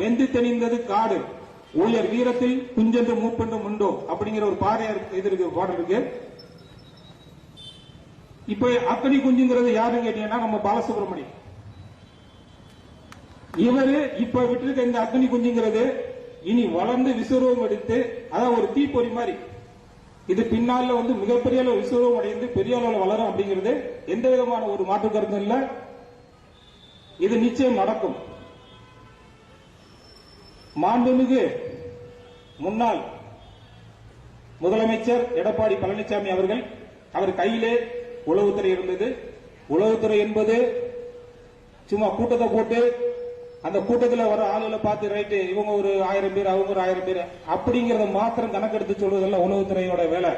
வெந்து தெளிந்தது காடு, ஊழியர் வீரத்தில் குஞ்சென்று மூப்பென்றும் உண்டோ அப்படிங்கிற ஒரு பாடல் இருக்கு. இப்ப அக்கனி குஞ்சுங்கிறது யாருன்னு கேட்டீங்கன்னா நம்ம பாலசுப்ரமணியம். இவரு இப்ப விட்டு இந்த அக்னி குஞ்சுங்கிறது இனி வளர்ந்து விஸ்வரூபம் எடுத்து, அதான் ஒரு தீப்பொறி மாதிரி, இது பின்னால மிகப்பெரிய அளவு விஸ்வரூபம் அடைந்து பெரிய அளவில் வளரும் அப்படிங்கிறது எந்த விதமான ஒரு மாற்று கருத்தும் இல்ல. இது நிச்சயம் நடக்கும். மாண்புமிகு முன்னாள் முதலமைச்சர் எடப்பாடி பழனிசாமி அவர்கள், அவர் கையிலே உளவுத்துறை இருந்தது. உளவுத்துறை என்பது சும்மா கூட்டத்தை போட்டு அந்த கூட்டத்தில் வர ஆளுகளை பார்த்து ரைட்டு இவங்க ஒரு 1000 பேர் அவங்க ஒரு 1000 பேர் அப்படிங்கறத மாத்திரம் கணக்கெடுத்து சொல்வதெல்லாம் உளவுத்துறையோட வேலை.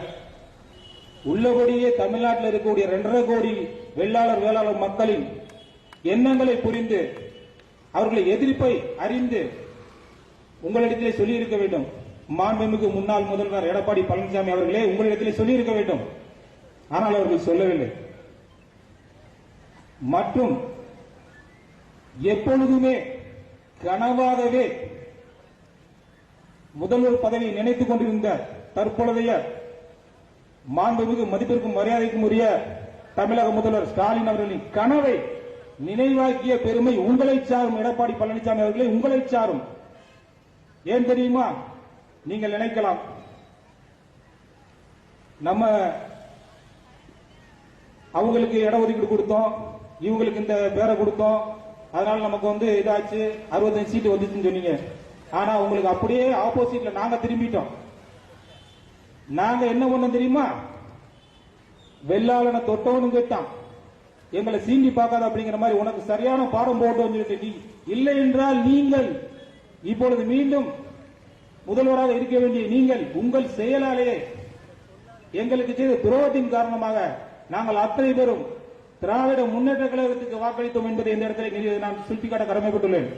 உள்ளபடியே தமிழ்நாட்டில் இருக்கக்கூடிய 2.5 கோடி வேளாளர் மக்களின் எண்ணங்களை புரிந்து அவர்களை எதிர்ப்பை அறிந்து உங்களிடத்திலே சொல்லியிருக்க வேண்டும். மாண்புமிகு முன்னாள் முதல்வர் எடப்பாடி பழனிசாமி அவர்களே உங்களிடத்திலே சொல்லியிருக்க வேண்டும். ஆனால் அவர்கள் சொல்லவில்லை. மற்றும் எப்பொழுதுமே கனவாகவே முதல்வர் பதவியை நினைத்துக் கொண்டிருந்த தற்பொழுதைய மாண்புமிகு மதிப்பிற்கும் மரியாதைக்கும் உரிய தமிழக முதல்வர் ஸ்டாலின் அவர்களின் கனவை நினைவாக்கிய பெருமை உங்களை சாரும். எடப்பாடி பழனிசாமி அவர்களே உங்களை சாரும். ஏன் தெரியுமா? நீங்கள் நினைக்கலாம் நம்ம அவங்களுக்கு இடஒதுக்கீடு கொடுத்தோம், இவங்களுக்கு இந்த பேரை கொடுத்தோம், அதனால நமக்கு இதாச்சு 65 சீட்டு வந்துச்சுன்னு சொன்னீங்க. ஆனா உங்களுக்கு அப்படியே ஆப்போசிட்ல நாங்க திரும்பிட்டோம். நாங்க என்ன பண்ணோம் தெரியுமா? வெள்ளாளனை தொட்டவனும் கேட்டான், எங்களை சீண்டி பார்க்காத அப்படிங்கிற மாதிரி உனக்கு சரியான பாடம் போட்டோம் சொல்லிட்டு, இல்லை என்றால் நீங்கள் இப்பொழுது மீண்டும் முதல்வராக இருக்க வேண்டிய நீங்கள் உங்கள் செயலாலேயே எங்களுக்கு செய்த துரோகத்தின் காரணமாக நாங்கள் அத்தனை பேரும் திராவிட முன்னேற்ற கழகத்துக்கு வாக்களித்தோம் என்பதை இந்த இடத்தில் நான் சுட்டிக்காட்ட கடமைப்பட்டுள்ளேன்.